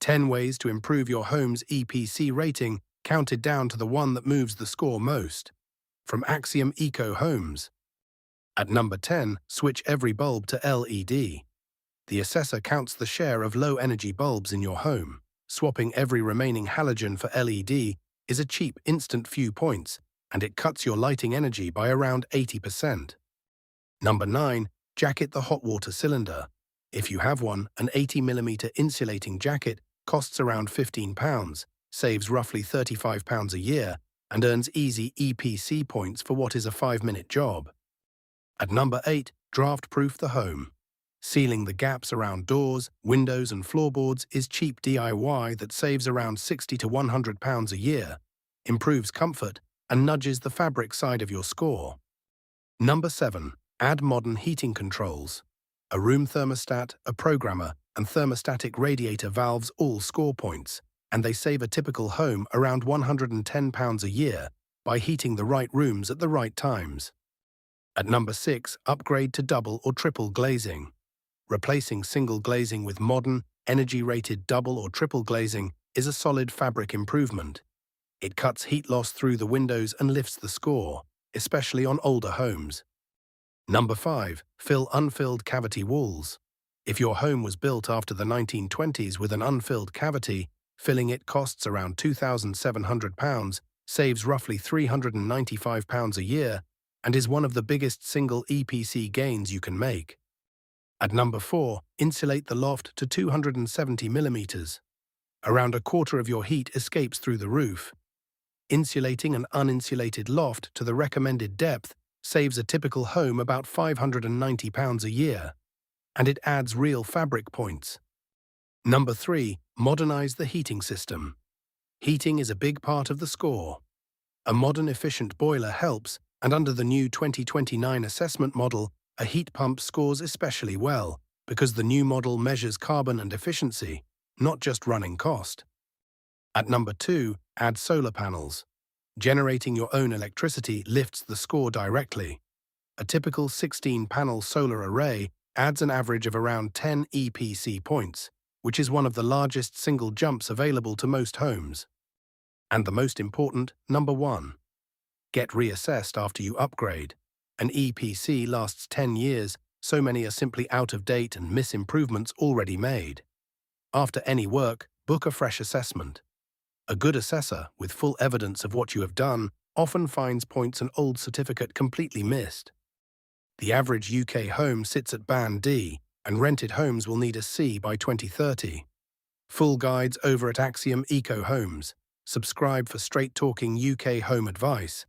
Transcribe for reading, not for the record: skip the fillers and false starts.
10 ways to improve your home's EPC rating, counted down to the one that moves the score most. From Axiom Eco Homes. At number 10, switch every bulb to LED. The assessor counts the share of low-energy bulbs in your home. Swapping every remaining halogen for LED is a cheap instant few points, and it cuts your lighting energy by around 80%. Number 9, jacket the hot water cylinder. If you have one, an 80mm insulating jacket costs around £15, saves roughly £35 a year, and earns easy EPC points for what is a 5-minute job. At number 8, Draught-proof the home. Sealing the gaps around doors, windows and floorboards is cheap DIY that saves around £60 to £100 a year, improves comfort, and nudges the fabric side of your score. Number 7. Add modern heating controls. A room thermostat, a programmer, and thermostatic radiator valves all score points, and they save a typical home around £110 a year by heating the right rooms at the right times. At number 6, upgrade to double or triple glazing. Replacing single glazing with modern, energy-rated double or triple glazing is a solid fabric improvement. It cuts heat loss through the windows and lifts the score, especially on older homes. Number 5. Fill unfilled cavity walls. If your home was built after the 1920s with an unfilled cavity, filling it costs around £2,700, saves roughly £395 a year, and is one of the biggest single EPC gains you can make. At number 4, insulate the loft to 270mm. Around a quarter of your heat escapes through the roof. Insulating an uninsulated loft to the recommended depth saves a typical home about £590 a year, and it adds real fabric points. Number 3, modernise the heating system. Heating is a big part of the score. A modern efficient boiler helps, and under the new 2029 assessment model, a heat pump scores especially well, because the new model measures carbon and efficiency, not just running cost. At number 2, add solar panels. Generating your own electricity lifts the score directly. A typical 16-panel solar array adds an average of around 10 EPC points, which is one of the largest single jumps available to most homes. And the most important, number 1. Get reassessed after you upgrade. An EPC lasts 10 years, so many are simply out of date and miss improvements already made. After any work, book a fresh assessment. A good assessor, with full evidence of what you have done, often finds points an old certificate completely missed. The average UK home sits at Band D, and rented homes will need a C by 2030. Full guides over at Axiom Eco Homes. Subscribe for straight-talking UK home advice.